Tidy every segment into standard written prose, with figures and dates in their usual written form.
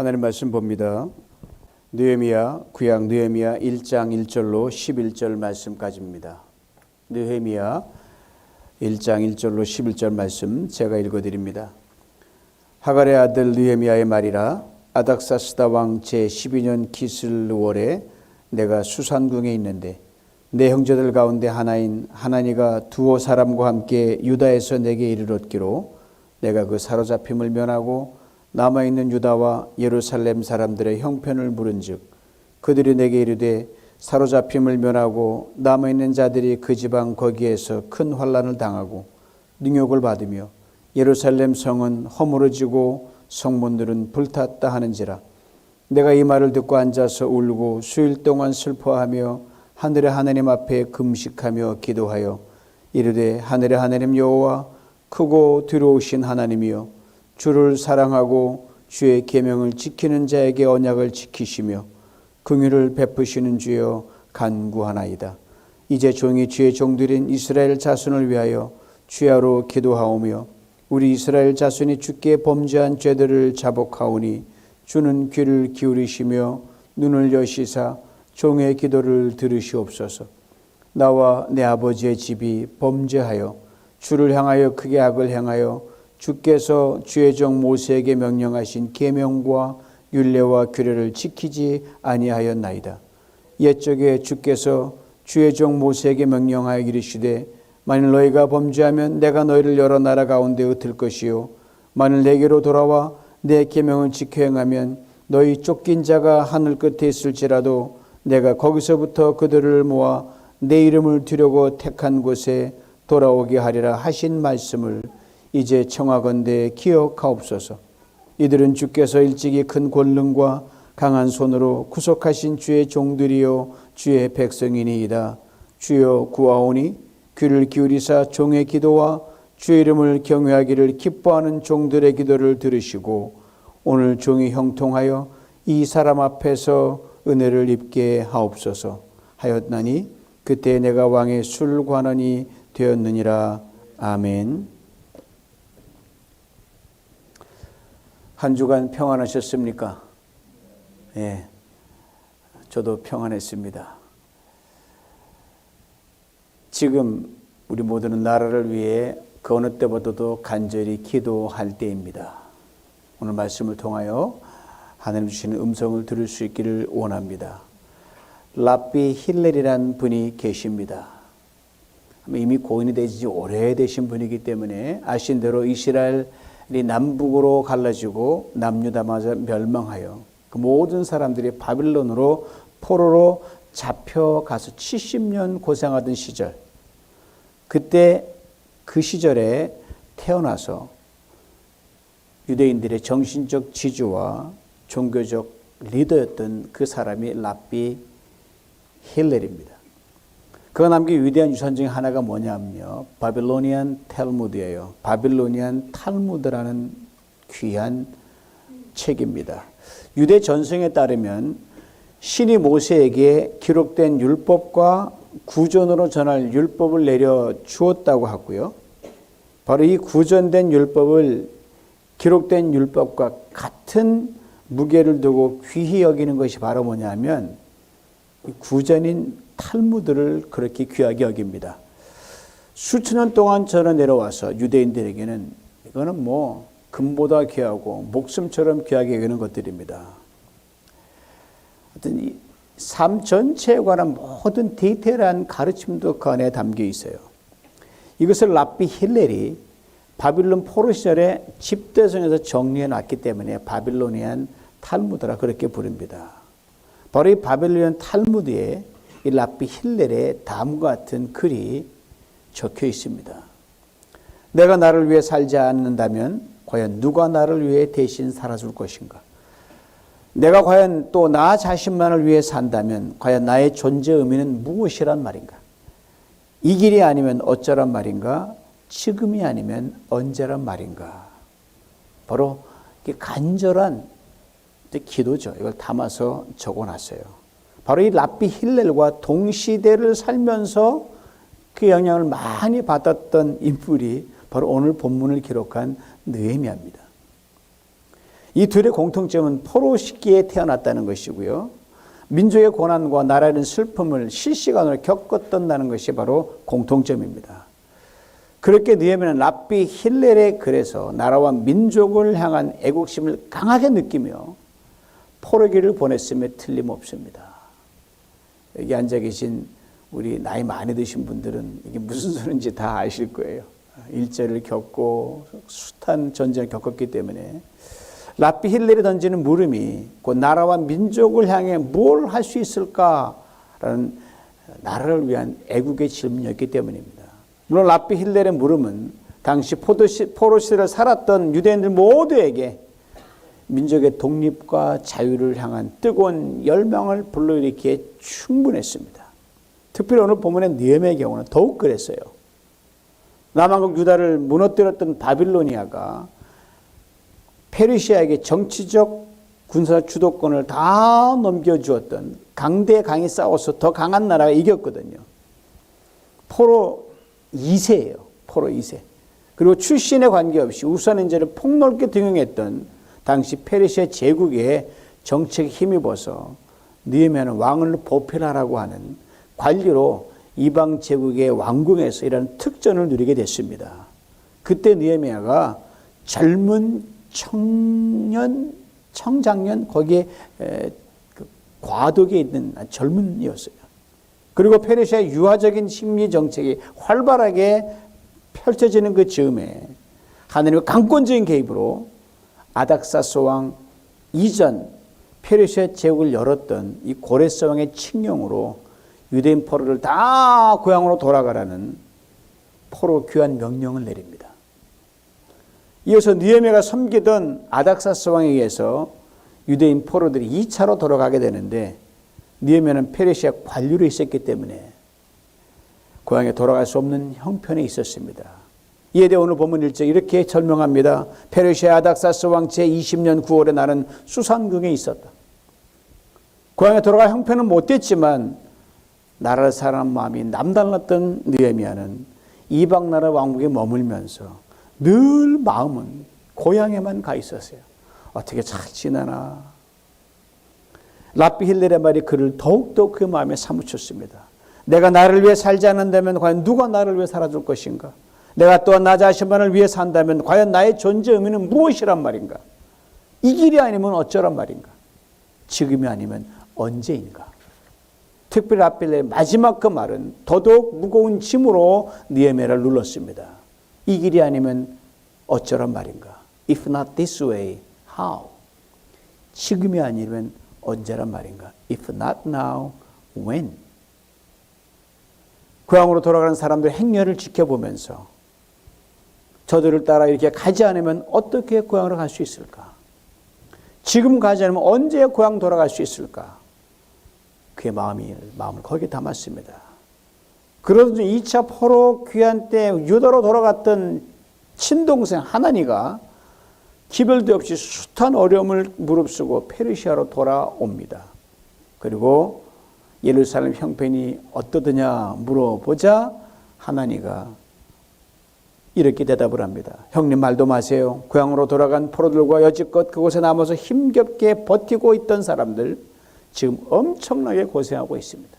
하나님 말씀 봅니다. 느헤미야, 구약 느헤미야 1장 1절로 11절 말씀까지입니다. 느헤미야 1장 1절로 11절 말씀 제가 읽어드립니다. 하갈의 아들 느헤미야의 말이라. 아닥사스다 왕 제12년 기슬월에 내가 수산궁에 있는데 내 형제들 가운데 하나인 하나니가 두어 사람과 함께 유다에서 내게 이르렀기로 내가 그 사로잡힘을 면하고 남아있는 유다와 예루살렘 사람들의 형편을 물은즉 그들이 내게 이르되 사로잡힘을 면하고 남아있는 자들이 그 지방 거기에서 큰 환난을 당하고 능욕을 받으며 예루살렘 성은 허물어지고 성문들은 불탔다 하는지라. 내가 이 말을 듣고 앉아서 울고 수일 동안 슬퍼하며 하늘의 하나님 앞에 금식하며 기도하여 이르되 하늘의 하나님 여호와 크고 두려우신 하나님이여 주를 사랑하고 주의 계명을 지키는 자에게 언약을 지키시며 긍휼을 베푸시는 주여 간구하나이다. 이제 종이 주의 종들인 이스라엘 자손을 위하여 주야로 기도하오며 우리 이스라엘 자손이 주께 범죄한 죄들을 자복하오니 주는 귀를 기울이시며 눈을 여시사 종의 기도를 들으시옵소서. 나와 내 아버지의 집이 범죄하여 주를 향하여 크게 악을 행하여 주께서 주의 종 모세에게 명령하신 계명과 율례와 규례를 지키지 아니하였나이다. 옛적에 주께서 주의 종 모세에게 명령하여 이르시되 만일 너희가 범죄하면 내가 너희를 여러 나라 가운데 흩을 것이요 만일 내게로 돌아와 내 계명을 지켜 행하면 너희 쫓긴 자가 하늘 끝에 있을지라도 내가 거기서부터 그들을 모아 내 이름을 두려고 택한 곳에 돌아오게 하리라 하신 말씀을 이제 청하건대 기억하옵소서. 이들은 주께서 일찍이 큰 권능과 강한 손으로 구속하신 주의 종들이요 주의 백성이니이다. 주여 구하오니 귀를 기울이사 종의 기도와 주의 이름을 경외하기를 기뻐하는 종들의 기도를 들으시고 오늘 종이 형통하여 이 사람 앞에서 은혜를 입게 하옵소서 하였나니 그때 내가 왕의 술관원이 되었느니라. 아멘. 한 주간 평안하셨습니까? 예, 저도 평안했습니다. 지금 우리 모두는 나라를 위해 그 어느 때보다도 간절히 기도할 때입니다. 오늘 말씀을 통하여 하나님 주시는 음성을 들을 수 있기를 원합니다. 랍비 힐렐이라는 분이 계십니다. 이미 고인이 되지 오래되신 분이기 때문에 아신 대로 이스라엘이 남북으로 갈라지고 남유다마저 멸망하여 그 모든 사람들이 바빌론으로 포로로 잡혀가서 70년 고생하던 시절, 그때 그 시절에 태어나서 유대인들의 정신적 지주와 종교적 리더였던 그 사람이 랍비 힐렐입니다. 그가 남긴 위대한 유산 중에 하나가 뭐냐면요, 바빌로니안 탈무드예요. 바빌로니안 탈무드라는 귀한 책입니다. 유대 전승에 따르면 신이 모세에게 기록된 율법과 구전으로 전할 율법을 내려 주었다고 하고요. 바로 이 구전된 율법을 기록된 율법과 같은 무게를 두고 귀히 여기는 것이 바로 뭐냐면 구전인 탈무드를 그렇게 귀하게 여깁니다. 수천 년 동안 전해 내려와서 유대인들에게는 이거는 뭐 금보다 귀하고 목숨처럼 귀하게 여기는 것들입니다. 하여튼 이 삶 전체에 관한 모든 디테일한 가르침도 그 안에 담겨 있어요. 이것을 랍비 힐렐이 바빌론 포로 시절에 집대성에서 정리해 놨기 때문에 바빌로니안 탈무드라 그렇게 부릅니다. 바로 이 바빌로니안 탈무드에 이 랍비 힐렐의 다음과 같은 글이 적혀 있습니다. 내가 나를 위해 살지 않는다면 과연 누가 나를 위해 대신 살아줄 것인가? 내가 과연 또 나 자신만을 위해 산다면 과연 나의 존재 의미는 무엇이란 말인가? 이 길이 아니면 어쩌란 말인가? 지금이 아니면 언제란 말인가? 바로 간절한 기도죠. 이걸 담아서 적어놨어요. 바로 이 랍비 힐렐과 동시대를 살면서 그 영향을 많이 받았던 인물이 바로 오늘 본문을 기록한 느헤미야입니다. 이 둘의 공통점은 포로 시기에 태어났다는 것이고요. 민족의 고난과 나라의 슬픔을 실시간으로 겪었다는 것이 바로 공통점입니다. 그렇게 느헤미야는 랍비 힐렐의 글에서 나라와 민족을 향한 애국심을 강하게 느끼며 포로기를 보냈음에 틀림없습니다. 여기 앉아 계신 우리 나이 많이 드신 분들은 이게 무슨 소리인지 다 아실 거예요. 일제를 겪고 숱한 전쟁을 겪었기 때문에 랍비 힐렐이 던지는 물음이 곧 나라와 민족을 향해 뭘 할 수 있을까라는 나라를 위한 애국의 질문이었기 때문입니다. 물론 랍비 힐렐의 물음은 당시 포로 시대를 살았던 유대인들 모두에게 민족의 독립과 자유를 향한 뜨거운 열망을 불러일으키기에 충분했습니다. 특별히 오늘 본문의 느헤미야의 경우는 더욱 그랬어요. 남왕국 유다를 무너뜨렸던 바빌로니아가 페르시아에게 정치적 군사 주도권을 다 넘겨주었던 강대강이 싸워서 더 강한 나라가 이겼거든요. 포로 2세예요. 포로 2세. 그리고 출신에 관계없이 우선인재를 폭넓게 등용했던 당시 페르시아 제국의 정책에 힘입어서 느헤미야는 왕을 보필하라고 하는 관리로 이방 제국의 왕궁에서 이런 특전을 누리게 됐습니다. 그때 느헤미야가 젊은 청장년 거기에 과도기에 있는 젊은이였어요. 그리고 페르시아의 유화적인 식민 정책이 활발하게 펼쳐지는 그 즈음에 하느님의 강권적인 개입으로 아닥사스 왕 이전 페르시아 제국을 열었던 이 고레스 왕의 칙령으로 유대인 포로를 다 고향으로 돌아가라는 포로 귀환 명령을 내립니다. 이어서 느헤미야가 섬기던 아닥사스 왕에 의해서 유대인 포로들이 2차로 돌아가게 되는데 느헤미야는 페르시아 관리로 있었기 때문에 고향에 돌아갈 수 없는 형편에 있었습니다. 이에 대해 오늘 본문 1절 이렇게 설명합니다. 페르시아 아닥사스 왕 제20년 9월에 나는 수산궁에 있었다. 고향에 돌아갈 형편은 못됐지만 나라를 사랑하는 마음이 남달랐던 느헤미야는 이방 나라 왕국에 머물면서 늘 마음은 고향에만 가 있었어요. 어떻게 잘 지내나. 랍비 힐렐의 말이 그를 더욱더 그 마음에 사무쳤습니다. 내가 나를 위해 살지 않는다면 과연 누가 나를 위해 살아줄 것인가? 내가 또한 나 자신만을 위해 산다면 과연 나의 존재 의미는 무엇이란 말인가? 이 길이 아니면 어쩌란 말인가? 지금이 아니면 언제인가? 특별히 랍비 힐렐의 마지막 그 말은 더더욱 무거운 짐으로 느헤미야를 눌렀습니다. 이 길이 아니면 어쩌란 말인가? If not this way, how? 지금이 아니면 언제란 말인가? If not now, when? 고향으로 돌아가는 사람들 행렬을 지켜보면서 저들을 따라 이렇게 가지 않으면 어떻게 고향으로 갈 수 있을까? 지금 가지 않으면 언제 고향 돌아갈 수 있을까? 그의 마음을 거기에 담았습니다. 그러던 2차 포로 귀환 때 유다로 돌아갔던 친동생 하나니가 기별도 없이 숱한 어려움을 무릅쓰고 페르시아로 돌아옵니다. 그리고 예루살렘 형편이 어떠느냐 물어보자 하나니가 이렇게 대답을 합니다. 형님 말도 마세요. 고향으로 돌아간 포로들과 여지껏 그곳에 남아서 힘겹게 버티고 있던 사람들 지금 엄청나게 고생하고 있습니다.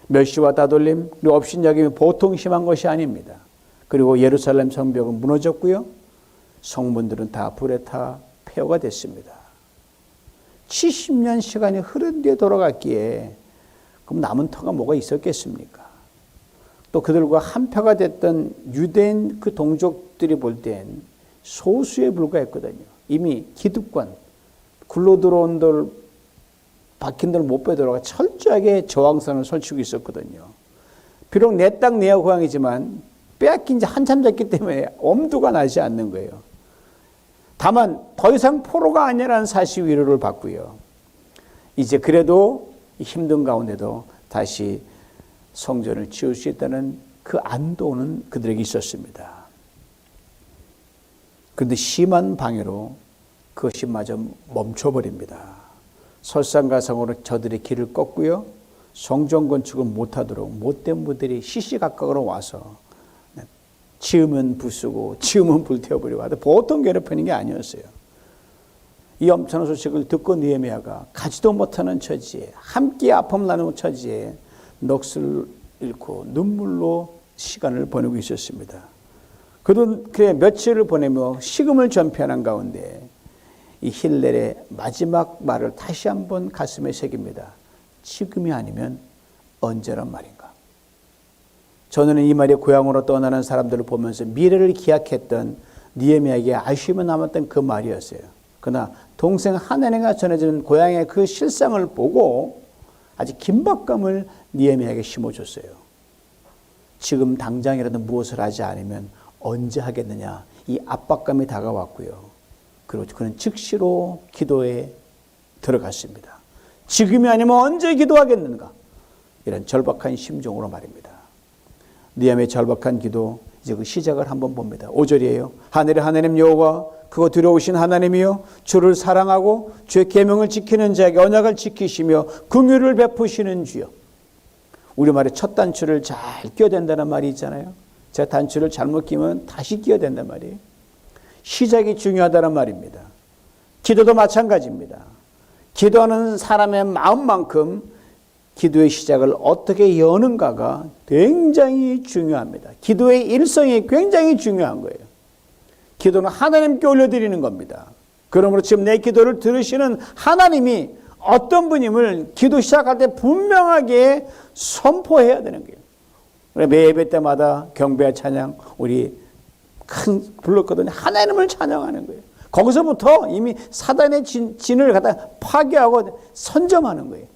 멸시와 따돌림 그리고 업신여김이 보통 심한 것이 아닙니다. 그리고 예루살렘 성벽은 무너졌고요. 성문들은 다 불에 타 폐허가 됐습니다. 70년 시간이 흐른 뒤에 돌아갔기에 그럼 남은 터가 뭐가 있었겠습니까? 또 그들과 한표가 됐던 유대인 그 동족들이 볼 땐 소수에 불과했거든요. 이미 기득권, 굴러 들어온 돌, 박힌 돌 못 빼돌아가 철저하게 저항선을 설치고 있었거든요. 비록 내 땅 내 고향이지만 빼앗긴 지 한참 됐기 때문에 엄두가 나지 않는 거예요. 다만 더 이상 포로가 아니라는 사실 위로를 받고요. 이제 그래도 힘든 가운데도 다시 성전을 지을 수 있다는 그 안도는 그들에게 있었습니다. 그런데 심한 방해로 그것이 마저 멈춰버립니다. 설상가상으로 저들의 길을 꺾고요. 성전 건축을 못하도록 못된 분들이 시시각각으로 와서 지으면 부수고 지으면 불태워버리고 하다 보통 괴롭히는 게 아니었어요. 이 엄청난 소식을 듣고 느헤미야가 가지도 못하는 처지에, 함께 아픔 나누는 처지에 넋을 잃고 눈물로 시간을 보내고 있었습니다. 그는 그의 며칠을 보내며 식음을 전폐하는 가운데 이 힐렐의 마지막 말을 다시 한번 가슴에 새깁니다. 지금이 아니면 언제란 말인가. 저는 이 말이 고향으로 떠나는 사람들을 보면서 미래를 기약했던 느헤미야에게 아쉬움이 남았던 그 말이었어요. 그러나 동생 하나님과 전해지는 고향의 그 실상을 보고 아주 긴박감을 느헤미야에게 심어줬어요. 지금 당장이라도 무엇을 하지 않으면 언제 하겠느냐, 이 압박감이 다가왔고요. 그리고 그는 즉시로 기도에 들어갔습니다. 지금이 아니면 언제 기도하겠는가, 이런 절박한 심정으로 말입니다. 느헤미야의 절박한 기도, 이제 그 시작을 한번 봅니다. 5절이에요. 하늘의 하나님 여호와, 그거 들어오신 하나님이요, 주를 사랑하고 주의 계명을 지키는 자에게 언약을 지키시며 긍휼을 베푸시는 주여. 우리말에 첫 단추를 잘 끼워야 된다는 말이 있잖아요. 제가 단추를 잘못 끼면 다시 끼워야 된단 말이에요. 시작이 중요하다는 말입니다. 기도도 마찬가지입니다. 기도하는 사람의 마음만큼 기도의 시작을 어떻게 여는가가 굉장히 중요합니다. 기도의 일성이 굉장히 중요한 거예요. 기도는 하나님께 올려드리는 겁니다. 그러므로 지금 내 기도를 들으시는 하나님이 어떤 분임을 기도 시작할 때 분명하게 선포해야 되는 거예요. 매 예배 때마다 경배 찬양 우리 큰 불렀거든요. 하나님을 찬양하는 거예요. 거기서부터 이미 사단의 진을 갖다 파괴하고 선점하는 거예요.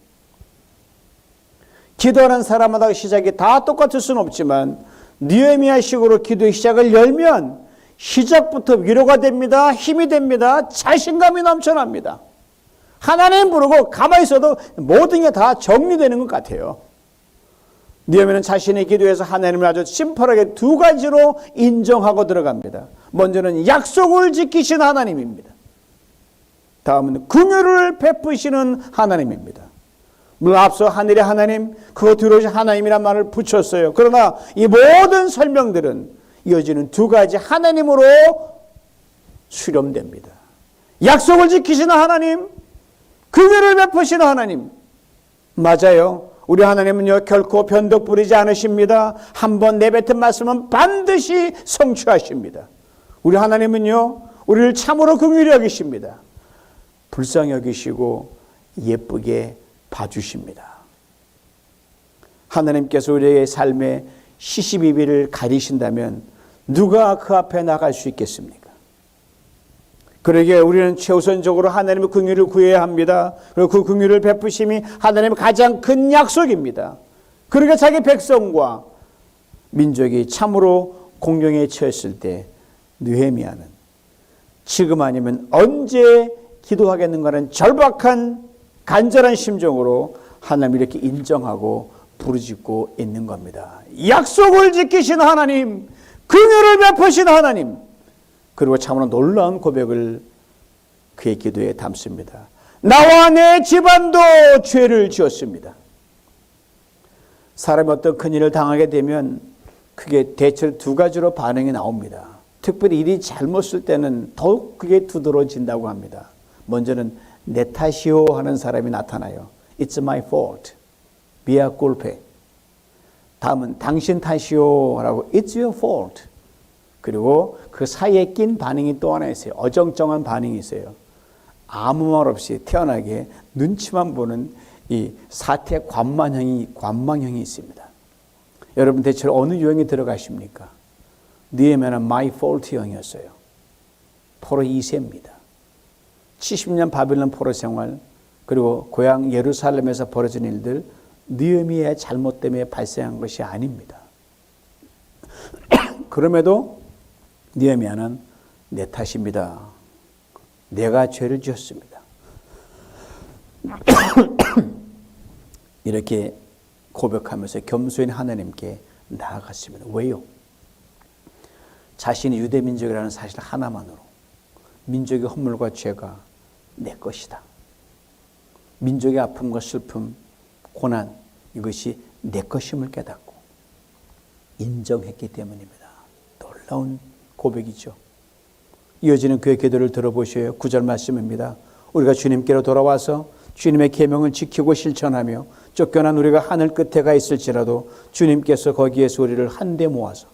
기도하는 사람마다 시작이 다 똑같을 수는 없지만 느헤미야식으로 기도의 시작을 열면 시작부터 위로가 됩니다. 힘이 됩니다. 자신감이 넘쳐납니다. 하나님 부르고 가만히 있어도 모든 게 다 정리되는 것 같아요. 느헤미야는 자신의 기도에서 하나님을 아주 심플하게 두 가지로 인정하고 들어갑니다. 먼저는 약속을 지키신 하나님입니다. 다음은 긍휼을 베푸시는 하나님입니다. 물론 앞서 하늘의 하나님, 그거 들어오신 하나님이란 말을 붙였어요. 그러나 이 모든 설명들은 이어지는 두 가지 하나님으로 수렴됩니다. 약속을 지키시는 하나님, 긍휼을 베푸시는 하나님. 맞아요. 우리 하나님은요, 결코 변덕 부리지 않으십니다. 한번 내뱉은 말씀은 반드시 성취하십니다. 우리 하나님은요, 우리를 참으로 긍휼히 여기십니다. 불쌍히 여기시고 예쁘게 봐주십니다. 하나님께서 우리의 삶의 시시비비를 가리신다면 누가 그 앞에 나갈 수 있겠습니까? 그러기에 우리는 최우선적으로 하나님의 긍휼을 구해야 합니다. 그리고 그 긍휼을 베푸심이 하나님의 가장 큰 약속입니다. 그러기에 자기 백성과 민족이 참으로 공경에 처했을 때 느헤미야는 지금 아니면 언제 기도하겠는가는 절박한 간절한 심정으로 하나님을 이렇게 인정하고 부르짖고 있는 겁니다. 약속을 지키신 하나님, 긍휼을 베푸신 하나님, 그리고 참으로 놀라운 고백을 그의 기도에 담습니다. 나와 내 집안도 죄를 지었습니다. 사람이 어떤 큰일을 당하게 되면 그게 대체로 두 가지로 반응이 나옵니다. 특별히 일이 잘못을 때는 더욱 그게 두드러진다고 합니다. 먼저는 내 탓이요 하는 사람이 나타나요. It's my fault. Mea culpa. 다음은 당신 탓이요 라고 It's your fault. 그리고 그 사이에 낀 반응이 또 하나 있어요. 어정쩡한 반응이 있어요. 아무 말 없이 태연하게 눈치만 보는 이 사태 관망형이 있습니다. 여러분 대체로 어느 유형이 들어가십니까? 느헤미야는 my fault 형이었어요. 포로 2세입니다. 70년 바빌론 포로 생활, 그리고 고향 예루살렘에서 벌어진 일들, 느헤미야의 잘못 때문에 발생한 것이 아닙니다. 그럼에도 느헤미야는 내 탓입니다. 내가 죄를 지었습니다. 이렇게 고백하면서 겸손히 하나님께 나아갔습니다. 왜요? 자신이 유대민족이라는 사실 하나만으로 민족의 허물과 죄가 내 것이다. 민족의 아픔과 슬픔, 고난, 이것이 내 것임을 깨닫고 인정했기 때문입니다. 놀라운 고백이죠. 이어지는 그의 기도를 들어보셔요. 9절 말씀입니다. 우리가 주님께로 돌아와서 주님의 계명을 지키고 실천하며 쫓겨난 우리가 하늘 끝에 가 있을지라도 주님께서 거기에서 우리를 한데 모아서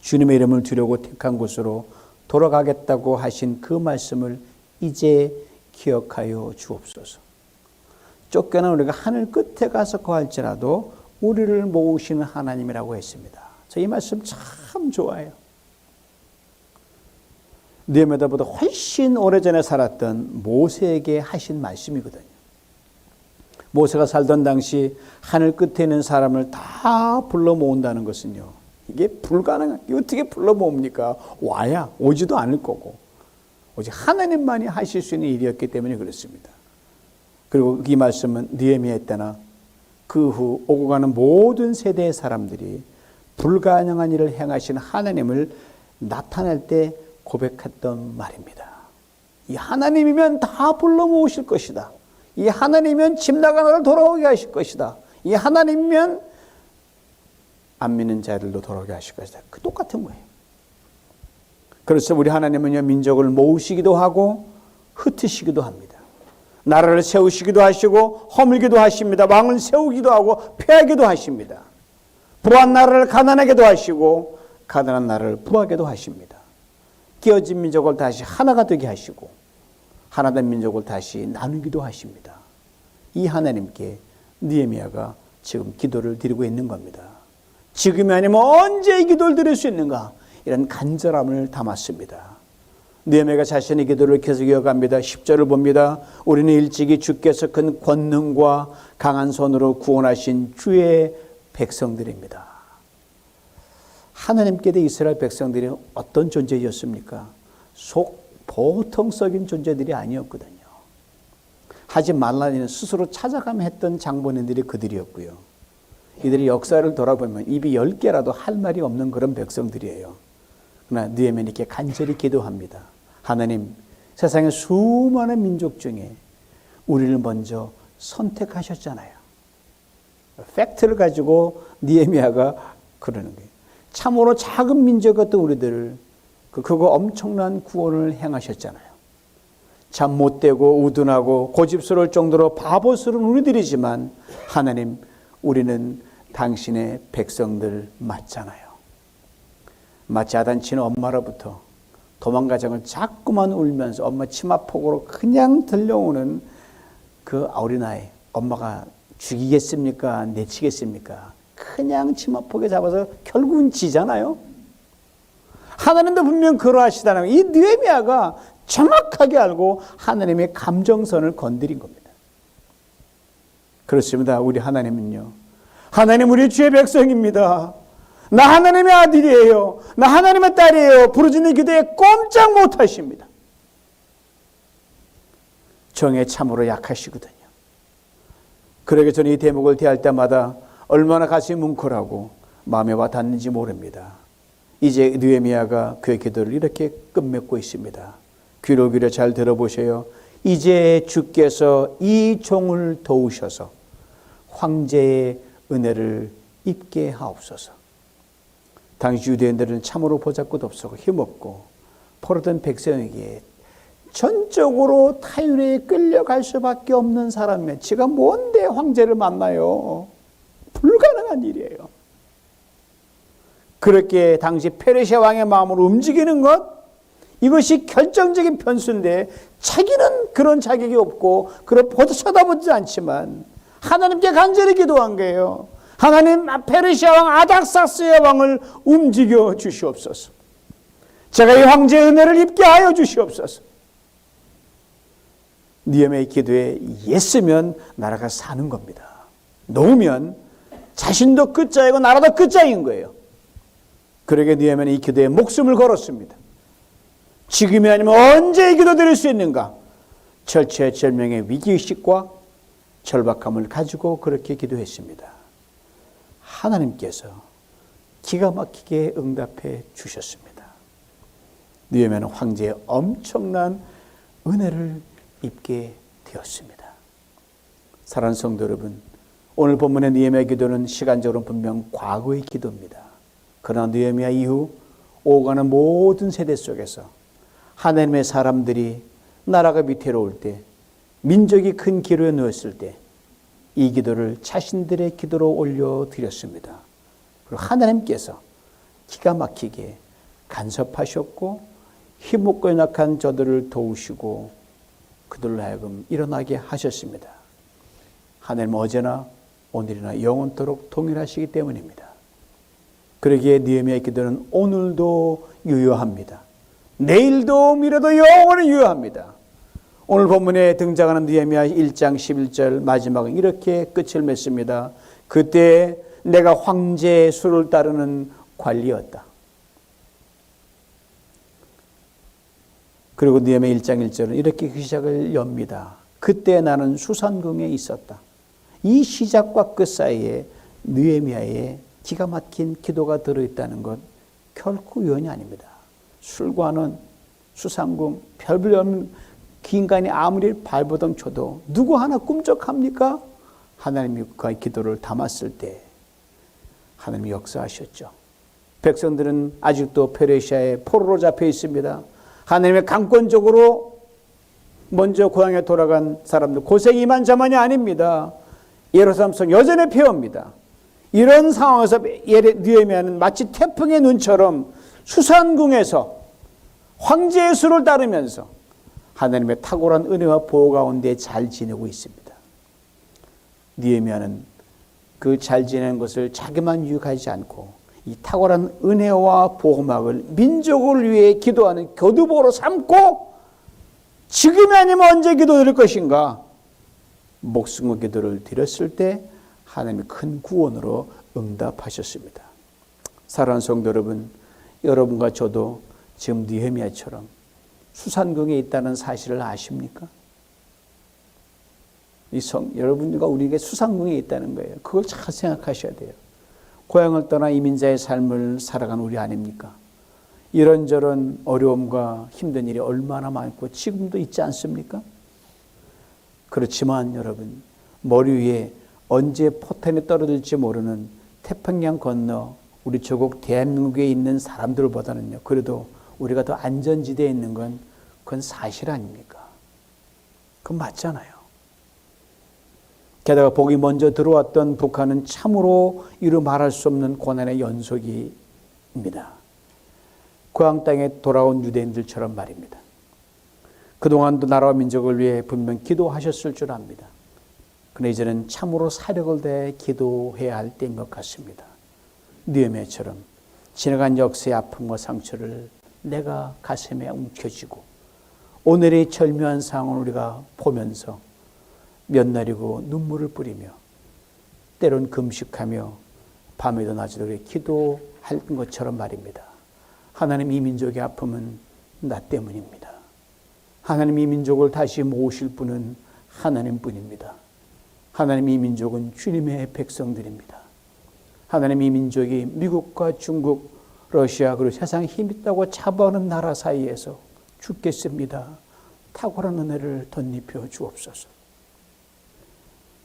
주님의 이름을 두려고 택한 곳으로 돌아가겠다고 하신 그 말씀을 이제 기억하여 주옵소서. 쫓겨난 우리가 하늘 끝에 가서 거할지라도 우리를 모으시는 하나님이라고 했습니다. 저 이 말씀 참 좋아요. 느헤미야보다 훨씬 오래전에 살았던 모세에게 하신 말씀이거든요. 모세가 살던 당시 하늘 끝에 있는 사람을 다 불러 모은다는 것은요, 이게 불가능한, 어떻게 불러 모읍니까? 와야 오지도 않을 거고 오직 하나님만이 하실 수 있는 일이었기 때문에 그렇습니다. 그리고 이 말씀은 느헤미야 때나 그 후 오고 가는 모든 세대의 사람들이 불가능한 일을 행하신 하나님을 나타낼 때 고백했던 말입니다. 이 하나님이면 다 불러 모으실 것이다. 이 하나님이면 집 나간 나를 돌아오게 하실 것이다. 이 하나님이면 안 믿는 자들도 돌아오게 하실 것이다. 그 똑같은 거예요. 그래서 우리 하나님은요, 민족을 모으시기도 하고 흩으시기도 합니다. 나라를 세우시기도 하시고 허물기도 하십니다. 왕을 세우기도 하고 폐하기도 하십니다. 부한 나라를 가난하게도 하시고 가난한 나라를 부하게도 하십니다. 깨어진 민족을 다시 하나가 되게 하시고 하나된 민족을 다시 나누기도 하십니다. 이 하나님께 느헤미야가 지금 기도를 드리고 있는 겁니다. 지금이 아니면 언제 이 기도를 드릴 수 있는가? 이런 간절함을 담았습니다. 느헤미야가 자신의 기도를 계속 이어갑니다. 10절을 봅니다. 우리는 일찍이 주께서 큰 권능과 강한 손으로 구원하신 주의 백성들입니다. 하나님께 대해 이스라엘 백성들이 어떤 존재였습니까? 속 보통적인 존재들이 아니었거든요. 하지 말라는 일은 스스로 찾아가며 했던 장본인들이 그들이었고요. 이들이 역사를 돌아보면 입이 10개라도 할 말이 없는 그런 백성들이에요. 그러나 느헤미야는 이렇게 간절히 기도합니다. 하나님, 세상의 수많은 민족 중에 우리를 먼저 선택하셨잖아요. 팩트를 가지고 느헤미야가 그러는 거예요. 참으로 작은 민족이었던 우리들을 그거 엄청난 구원을 행하셨잖아요. 참 못되고 우둔하고 고집스러울 정도로 바보스러운 우리들이지만 하나님, 우리는 당신의 백성들 맞잖아요. 마치 야단치는 엄마로부터 도망가장을 자꾸만 울면서 엄마 치마폭으로 그냥 들려오는 그 어린아이, 엄마가 죽이겠습니까? 내치겠습니까? 그냥 치마폭에 잡아서 결국은 지잖아요. 하나님도 분명 그러하시다는 이 느헤미야가 정확하게 알고 하나님의 감정선을 건드린 겁니다. 그렇습니다. 우리 하나님은요, 하나님 우리 주의 백성입니다. 나 하나님의 아들이에요. 나 하나님의 딸이에요. 부르짖는 기도에 꼼짝 못하십니다. 정에 참으로 약하시거든요. 그러게 저는 이 대목을 대할 때마다 얼마나 가슴이 뭉클하고 마음에 와 닿는지 모릅니다. 이제 느헤미야가 그의 기도를 이렇게 끝맺고 있습니다. 귀로 잘 들어보세요. 이제 주께서 이 종을 도우셔서 황제의 은혜를 입게 하옵소서. 당시 유대인들은 참으로 보잘것 없었고 힘없고 포로된 백성에게 전적으로 타율에 끌려갈 수밖에 없는 사람이면 지가 뭔데 황제를 만나요? 불가능한 일이에요. 그렇게 당시 페르시아 왕의 마음으로 움직이는 것, 이것이 결정적인 변수인데 자기는 그런 자격이 없고 그런 쳐다보지 않지만 하나님께 간절히 기도한 거예요. 하나님, 페르시아 왕 아닥사스의 왕을 움직여 주시옵소서. 제가 이 황제의 은혜를 입게 하여 주시옵소서. 느헤미야의 기도에 예쓰면 나라가 사는 겁니다. 놓으면 자신도 끝자이고 나라도 끝자인 거예요. 그러게 느헤미야는 이 기도에 목숨을 걸었습니다. 지금이 아니면 언제 이 기도 드릴 수 있는가? 절체절명의 위기의식과 절박함을 가지고 그렇게 기도했습니다. 하나님께서 기가 막히게 응답해 주셨습니다. 느헤미야는 황제의 엄청난 은혜를 입게 되었습니다. 사랑하는 성도 여러분, 오늘 본문의 느헤미야 기도는 시간적으로 분명 과거의 기도입니다. 그러나 느헤미야 이후 오가는 모든 세대 속에서 하나님의 사람들이 나라가 위태로울 때, 민족이 큰 기로에 놓였을 때 이 기도를 자신들의 기도로 올려드렸습니다. 그리고 하나님께서 기가 막히게 간섭하셨고 힘없고 연약한 저들을 도우시고 그들로 하여금 일어나게 하셨습니다. 하나님은 어제나 오늘이나 영원토록 동일하시기 때문입니다. 그러기에 느헤미야의 기도는 오늘도 유효합니다. 내일도 미래도 영원히 유효합니다. 오늘 본문에 등장하는 느헤미야 1장 11절 마지막은 이렇게 끝을 맺습니다. 그때 내가 황제의 수를 따르는 관리였다. 그리고 느헤미야 1장 1절은 이렇게 그 시작을 엽니다. 그때 나는 수산궁에 있었다. 이 시작과 끝 사이에 느헤미야의 기가 막힌 기도가 들어있다는 것 결코 우연이 아닙니다. 술관은 수산궁 별별 없는 그 인간이 아무리 발버둥 쳐도 누구 하나 꿈쩍합니까? 하나님이 그의 기도를 담았을 때 하나님이 역사하셨죠. 백성들은 아직도 페르시아의 포로로 잡혀 있습니다. 하나님의 강권적으로 먼저 고향에 돌아간 사람들 고생이 이만저만이 아닙니다. 예루살렘 성 여전히 폐허입니다. 이런 상황에서 느헤미야는 마치 태풍의 눈처럼 수산궁에서 황제의 수를 따르면서 하나님의 탁월한 은혜와 보호 가운데 잘 지내고 있습니다. 느헤미야는 그 잘 지내는 것을 자기만 유익하지 않고 이 탁월한 은혜와 보호막을 민족을 위해 기도하는 교두보로 삼고 지금이 아니면 언제 기도드릴 것인가? 목숨과 기도를 드렸을 때 하나님이 큰 구원으로 응답하셨습니다. 사랑하는 성도 여러분, 여러분과 저도 지금 느헤미야처럼 수산궁에 있다는 사실을 아십니까? 여러분과 우리에게 수산궁에 있다는 거예요. 그걸 잘 생각하셔야 돼요. 고향을 떠나 이민자의 삶을 살아간 우리 아닙니까? 이런저런 어려움과 힘든 일이 얼마나 많고 지금도 있지 않습니까? 그렇지만 여러분, 머리 위에 언제 포탄이 떨어질지 모르는 태평양 건너 우리 조국 대한민국에 있는 사람들보다는요, 그래도 우리가 더 안전지대에 있는 건 그건 사실 아닙니까? 그건 맞잖아요. 게다가 복이 먼저 들어왔던 북한은 참으로 이루 말할 수 없는 고난의 연속입니다. 고향 땅에 돌아온 유대인들처럼 말입니다. 그동안도 나라와 민족을 위해 분명 기도하셨을 줄 압니다. 그러나 이제는 참으로 사력을 다해 기도해야 할 때인 것 같습니다. 느헤미야처럼 지나간 역사의 아픔과 상처를 내가 가슴에 움켜쥐고 오늘의 절묘한 상황을 우리가 보면서 몇 날이고 눈물을 뿌리며 때론 금식하며 밤에도 낮에도 기도할 것처럼 말입니다. 하나님, 이 민족의 아픔은 나 때문입니다. 하나님, 이 민족을 다시 모으실 분은 하나님뿐입니다. 하나님, 이 민족은 주님의 백성들입니다. 하나님, 이 민족이 미국과 중국, 러시아 그리고 세상에 힘 있다고 자부하는 나라 사이에서 죽겠습니다. 탁월한 은혜를 덧입혀 주옵소서.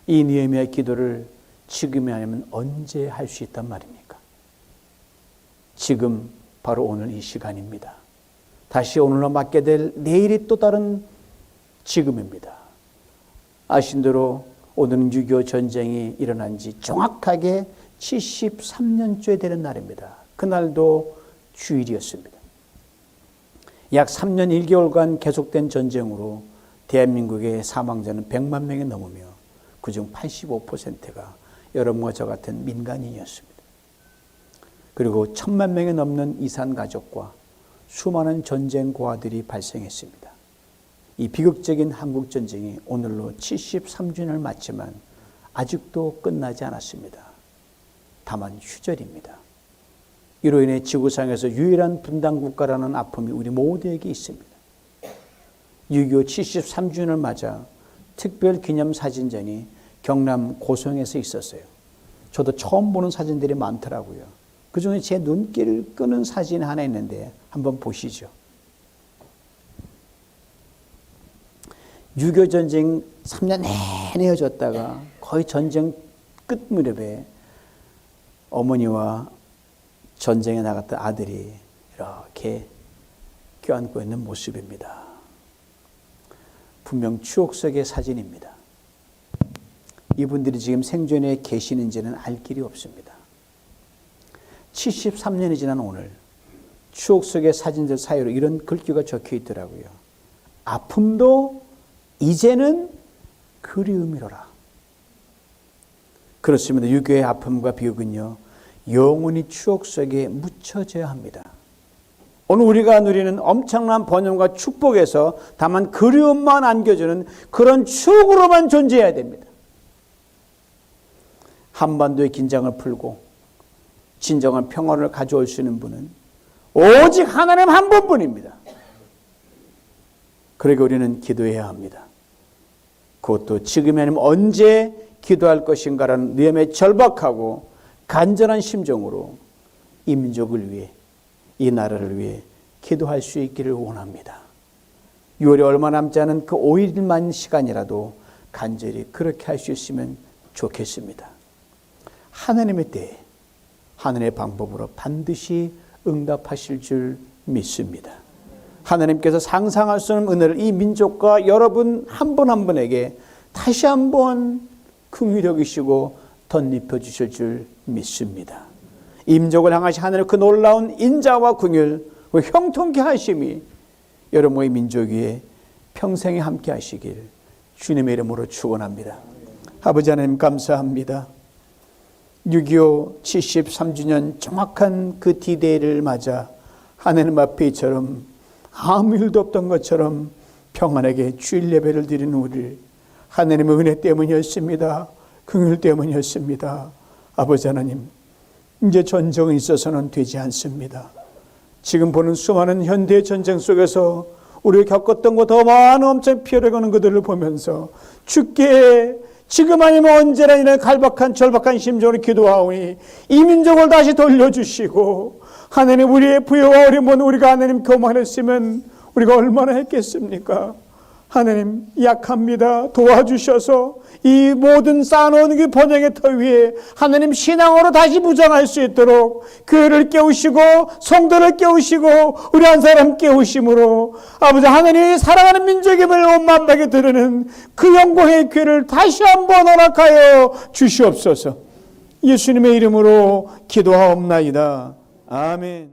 이 느헤미야의 기도를 지금이 아니면 언제 할 수 있단 말입니까? 지금 바로 오늘 이 시간입니다. 다시 오늘로 맞게 될 내일이 또 다른 지금입니다. 아신 대로 오늘은 6.25 전쟁이 일어난 지 정확하게 73년째 되는 날입니다. 그날도 주일이었습니다. 약 3년 1개월간 계속된 전쟁으로 대한민국의 사망자는 100만 명이 넘으며 그중 85%가 여러분과 저 같은 민간인이었습니다. 그리고 1000만 명이 넘는 이산 가족과 수많은 전쟁 고아들이 발생했습니다. 이 비극적인 한국 전쟁이 오늘로 73주년을 맞지만 아직도 끝나지 않았습니다. 다만 휴전입니다. 이로 인해 지구상에서 유일한 분단 국가라는 아픔이 우리 모두에게 있습니다. 6.25 73주년을 맞아 특별 기념 사진전이 경남 고성에서 있었어요. 저도 처음 보는 사진들이 많더라고요. 그중에 제 눈길을 끄는 사진이 하나 있는데 한번 보시죠. 6.25 전쟁 3년 내내 헤어졌다가 거의 전쟁 끝 무렵에 어머니와 전쟁에 나갔던 아들이 이렇게 껴안고 있는 모습입니다. 분명 추억 속의 사진입니다. 이분들이 지금 생존에 계시는지는 알 길이 없습니다. 73년이 지난 오늘 추억 속의 사진들 사이로 이런 글귀가 적혀 있더라고요. 아픔도 이제는 그리움이로라. 그렇습니다. 유교의 아픔과 비극은요, 영원히 추억 속에 묻혀져야 합니다. 오늘 우리가 누리는 엄청난 번영과 축복에서 다만 그리움만 안겨주는 그런 추억으로만 존재해야 됩니다. 한반도의 긴장을 풀고 진정한 평화를 가져올 수 있는 분은 오직 하나님 한 분뿐입니다. 그러니까 우리는 기도해야 합니다. 그것도 지금이 아니면 언제 기도할 것인가라는 느헤미야의 절박하고 간절한 심정으로 이 민족을 위해, 이 나라를 위해 기도할 수 있기를 원합니다. 6월이 얼마 남지 않은 그 5일만 시간이라도 간절히 그렇게 할 수 있으면 좋겠습니다. 하나님의 때에 하나님의 방법으로 반드시 응답하실 줄 믿습니다. 하나님께서 상상할 수 없는 은혜를 이 민족과 여러분 한 분 한 분에게 다시 한번 긍휼히 여기시고 덧입혀 주실 줄 믿습니다. 이 민족을 향하신 하나님의 그 놀라운 인자와 긍휼, 그 형통케 하심이 여러분의 민족 위에 평생에 함께 하시길 주님의 이름으로 축원합니다. 아버지 하나님 감사합니다. 6.25 73주년 정확한 그 디데이를 맞아 하나님 앞에 이처럼 아무 일도 없던 것처럼 평안하게 주일 예배를 드리는 우리를 하나님의 은혜 때문이었습니다. 긍휼 때문이었습니다. 아버지 하나님, 이제 전쟁이 있어서는 되지 않습니다. 지금 보는 수많은 현대 전쟁 속에서 우리가 겪었던 것 더 많은 엄청 피어나가는 그들을 보면서 주께 지금 아니면 언제나 이런 갈박한 절박한 심정으로 기도하오니 이 민족을 다시 돌려주시고 하나님 우리의 부여와 어려움은 우리가 하나님 교만했으면 우리가 얼마나 했겠습니까? 하나님 약합니다. 도와주셔서 이 모든 쌓아놓은 그 번영의 터 위에 하나님 신앙으로 다시 무장할 수 있도록 교회를 깨우시고 성도를 깨우시고 우리 한 사람 깨우심으로 아버지 하나님이 사랑하는 민족임을 온 만방에 드러내는 그 영광의 교회를 다시 한번 허락하여 주시옵소서. 예수님의 이름으로 기도하옵나이다. 아멘.